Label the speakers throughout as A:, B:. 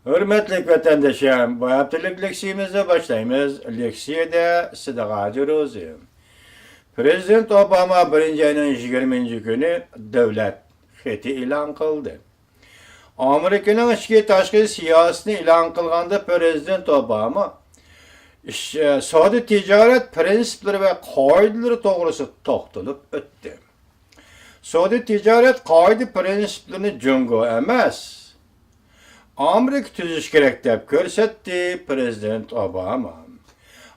A: Hürmetli vatandaşım, bu haftalık leksiyemize başlayımız. Leksiyede Sıdıkacı Rozi. Prezident Obama 1. ayının 20. günü devlet xeti ilan kıldı. Amerika'nın içki taşkı siyasını ilan kılganda Prezident Obama Saudi ticaret prensipleri ve kaideleri doğrusu toxtulup öttü. Saudi ticaret kaide prensiplerini cungo emas, Amerika tüzüş gerek dep görsetdi Prezident Obama.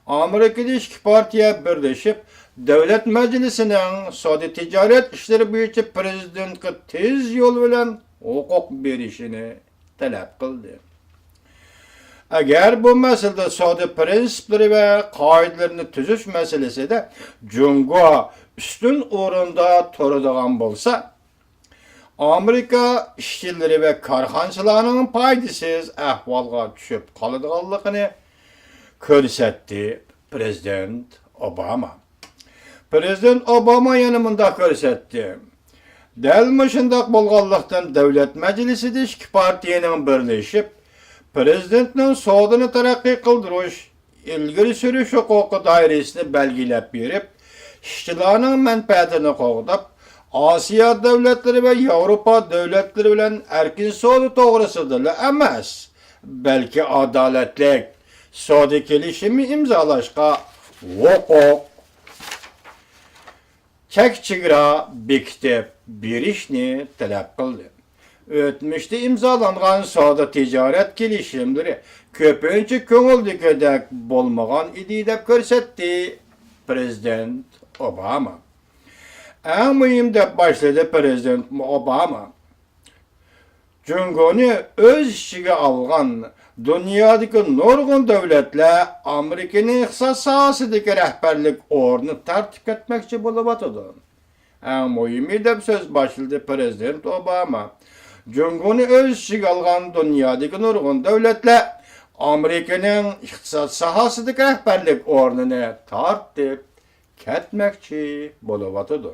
A: Amerika'da iki partiye birleşip Devlet Meclisi'nin Saudi ticaret işleri boyunca prezidentke tez yol bilen hukuk berişini talep kıldı. Eğer bu meselede Saudi prensipleri ve kaidelerini tüzüş meselesi de Cungo üstün orunda turadigan bolsa, Amerika işçileri ve karxançılarının paydasız ahvalga düşüp kalıdığanlığını körsetdi Prezident Obama. Prezident Obama yanımında körsetdi. Delmişindaq bolğanlıqdan Devlet Meclisi'de iki partiyenin birleşip, Prezidentinin Saudini terakki kıldırış, ilgili sürüş hukuku dairesini belgilep berip, işçilarının menfaatini qoğdap, Asiya devletleri ve Avrupa devletleri bilen erkin Saudi doğrusıdır emas, belki adaletlik Saudi kelişimi imzalaşqa hukuk çek-çigra bekitip berişni talep kıldı. Ötmüşte imzalangan Saudi ticaret kelişimleri köpünçe köngüldükidek bolmagan idi dep körsetdi Prezident Obama. En mühim dep başladı Prezident Obama. Cungoni öz işçiga algan dünyadaki nurgun devletler Amerika'nın iqtisad sahasındaki rehberlik ornu tertip etmekçi bolup atıdı. En mühimi dep söz başladı Prezident Obama. Cungoni öz işçiga algan dünyadaki nurgun devletler Amerika'nın iqtisad sahasındaki rehberlik ornunu tertip etmekçi bolup atıdı.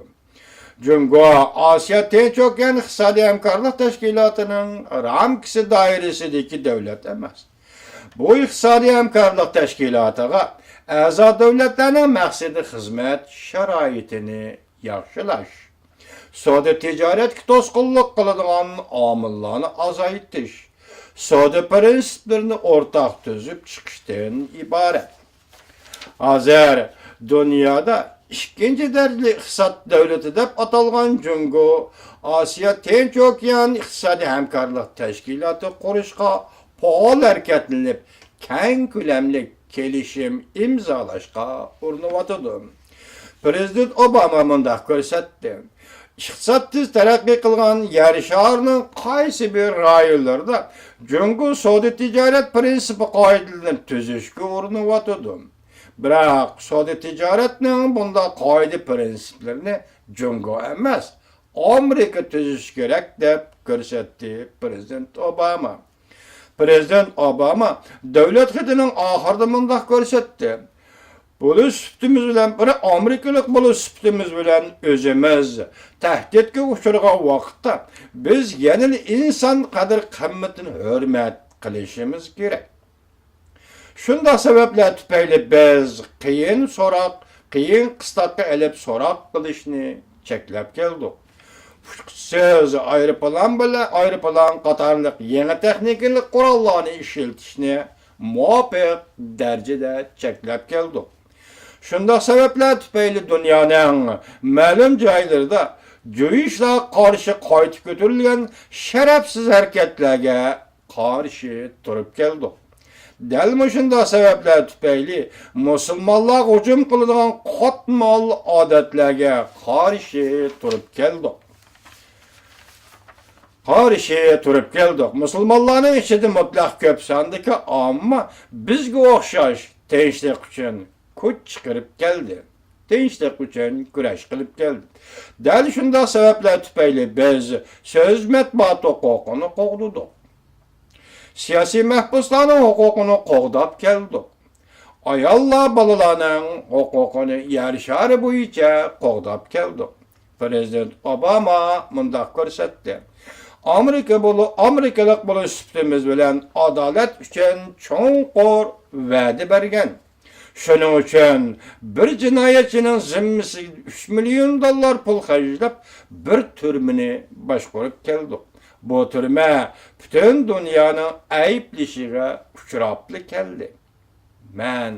A: Cungo, Asya Teçokyan İqtisadi Hemkarlık Teşkilatı'nın ramkisi dairesideki devlet emas. Bu İqtisadi Hemkarlık Teşkilatı'na əza devletlerinin məqsidi hizmet şəraitini yaxşılaş. Saudi ticaret tosqulluq qılıdığan amillarını azaytiş. Saudi prensiplerini ortaq tüzüp çıkışdan ibaret. Hazır dünyada İkinci derli iqtisad devleti dep atalgan Cungo, Asya Tinç Okyan İqtisadi Hemkarlık Teşkilatı kuruşqa faal hareketlenip keng külemli kelişim imzalaşqa urnuvatıdı. Prezident Obama mundaq körsetdi. İqtisad tez terakki kılgan yer şarının qaysi bir rayonlarda Cungo Saudi ticaret prinsipi kaidelerini tüzüşkü urnuvatıdı. Biroq Saudi ticaretinin bunda qoida prinsiplerini Cungo emas, Amerika tüzüş gerek dep körsetdi Prezident Obama. Prezident Obama devlet xidinin ahırda mundaq körsetdi. Bulu süptimiz bilen, biri Amerikalık bulu süptimiz bilen özümüz tehditke uçurgan vaqtda biz yenil insan kadir kıymetini hürmet kılışımız gerek. Şunda sebepler tüpeyli biz qiyin qıstaqqa elip sorak kılışını çeklep geldik. Söz ayrıplan qatarlıq yeni texnikalik kurallarını işiltişini muvafiq derecede çeklep geldik. Şunda sebepler tüpeyli dünyanın məlum caylarında cüyüşlə karşı qaytib götürülgen şerefsiz hareketlerge karşı durup geldik. Delmişinde sebepler tüpeyli Müslümanlar hücum kılıdığan qatmal adetlerge karşı durup geldik. Müslümanların içinde mutlak köp sandıkı ama bizge oxşaş tinçlik üçün kuch çıkarıp geldi. Tinçlik üçün güreş kılıp geldi. Del şunda sebepler tüpeyli biz söz metbuat hukukunu qoğduduq. Siyasi məhbusların hukukunu qoğdap geldik. Ayallar balalarının hukukunu yer şarı boyunca qoğdap geldik. Prezident Obama mundaq körsetdi. Amerikalik bulup süptimiz bilen adalet üçün çoğunqor vədi bergen. Şunun üçün bir cinayetçinin zimmisi 3 milyon dollar pul xərclep bir türmini başqorup keldik. Bu türme bütün dünyanın ayıplışıga uçuraplı keldi. Men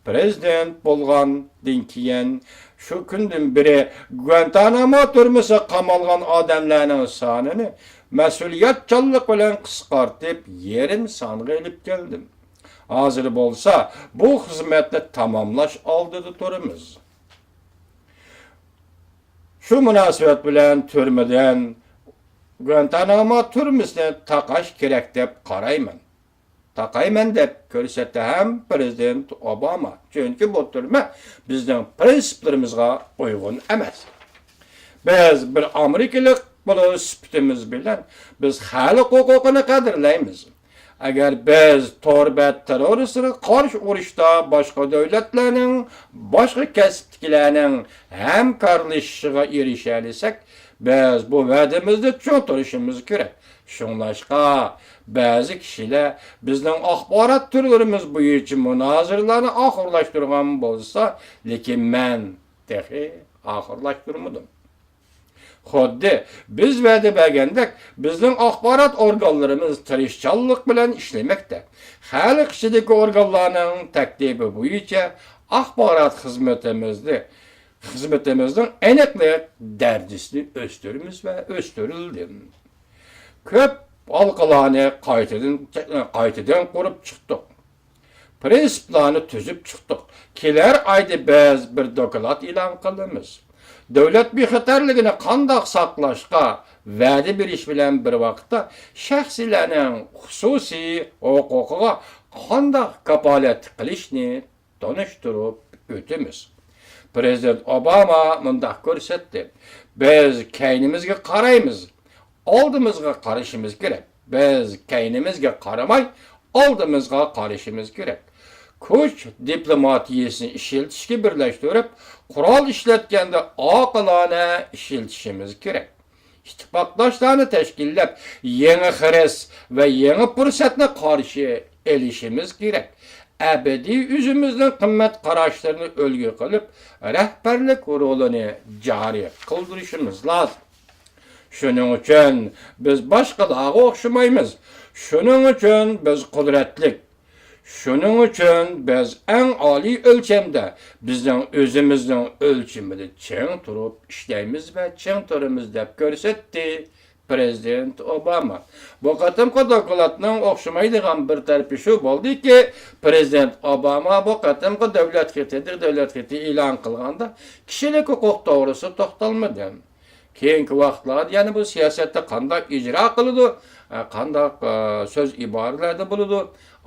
A: prezident bolğandan keyin şu gündün biri Guantanamo türmesi qamalgan adamlarning sonini mas'uliyatchanlik bilan qisqartib yerim songa ilib keldim. Hazır bolsa bu xizmatni tamamlash oldida turimiz. Şu münasebet bilan türmeden Guantanamo türmesini taqash kerak deb qarayman. Taqayman deb ko'rsatdi ham prezident Obama. Chunki bu türme bizning prinsiplarimizga uygun emas. Biz bir Amerikalik bo'lib sifatimiz bilan biz xalq huquqini qadrlaymiz. Agar biz torbat terroristga qarshi urushda boshqa davlatlarning, boshqa kasbdagilarning hamkorlashishiga erisha olsak, biz bu va'damizni tushuntirishimiz kerak. Shunlashqa ba'zi kishilar bizning axborot turlarimiz bo'yicha munozaralarni oxirlashtirgan bo'lsa, lekin men texi oxirlashtirmadim. Xuddi biz va'da bergandek bizning axborot organlarimiz tirishchanlik bilan ishlamoqda. Xalq ichidagi organlarning taklifi bo'yicha axborot xizmatimizning aniqlik darajasini o'stiramiz va o'stirildi. Ko'p halqalarni qaytadan qurib chiqdik. Prinsiplarni tuzib chiqdik. Kelar oyda biz bir doklad e'lon qilamiz. Davlat bexatarligini qandoq saqlashga va'da berish bilan bir vaqtda shaxsiylarning xususiy huquqiga qandoq kapolat qilishni tanishtirib o'tamiz. Prezident Obama mundaq ko'rsatdi. Biz keynimizga qaraymiz. Oldimizga qarashimiz kerak. Biz keynimizga qaramay, oldimizga qarashimiz kerak. Kuch diplomatiyasini ishlatishga birlashtirib, qurol ishlatganda oqilona ishlatishimiz kerak. İttifaqdoshlarni tashkillab, yangi xiris va yangi fursatni qarshi elishimiz kerak. Abadiy o'zimizning qimmat qarashlarini o'lgu qilib, rahbarlik rolini joriy qildirishimiz lozim. Shuning uchun biz boshqalarga o'xshamaymiz. Shuning uchun biz qudratlik. Shuning uchun biz eng oliy o'lchamda bizning o'zimizning o'lchamida cheng turib ishlaymiz va cheng turamiz deb ko'rsatdi Prezident Obama. Bu qatimqi dokladning o'xshamaydigan bir tarafi shu bo'ldiki, Prezident Obama bu qatimqi davlat xati e'lon qilganda kishilik huquq to'g'risida to'xtalmadi. Keyingi vaqtlarda yana bu siyosatda qanday ijro qiladi, qanday so'z iboralarda bo'ladi.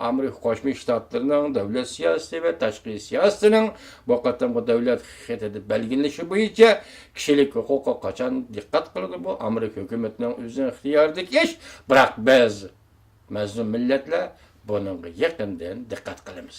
A: Amerika Qo'shma Shtatlarining davlat siyosati va tashqi siyosatining bu qatimqi davlat xatida belgilanishi bo'yicha kishilik huquqqa qachon diqqat qiladi bu Amerika hukumatining o'zining ixtiyoridagi ish. Biroq biz mazlum millatlar bunga yaqindan diqqat qilamiz.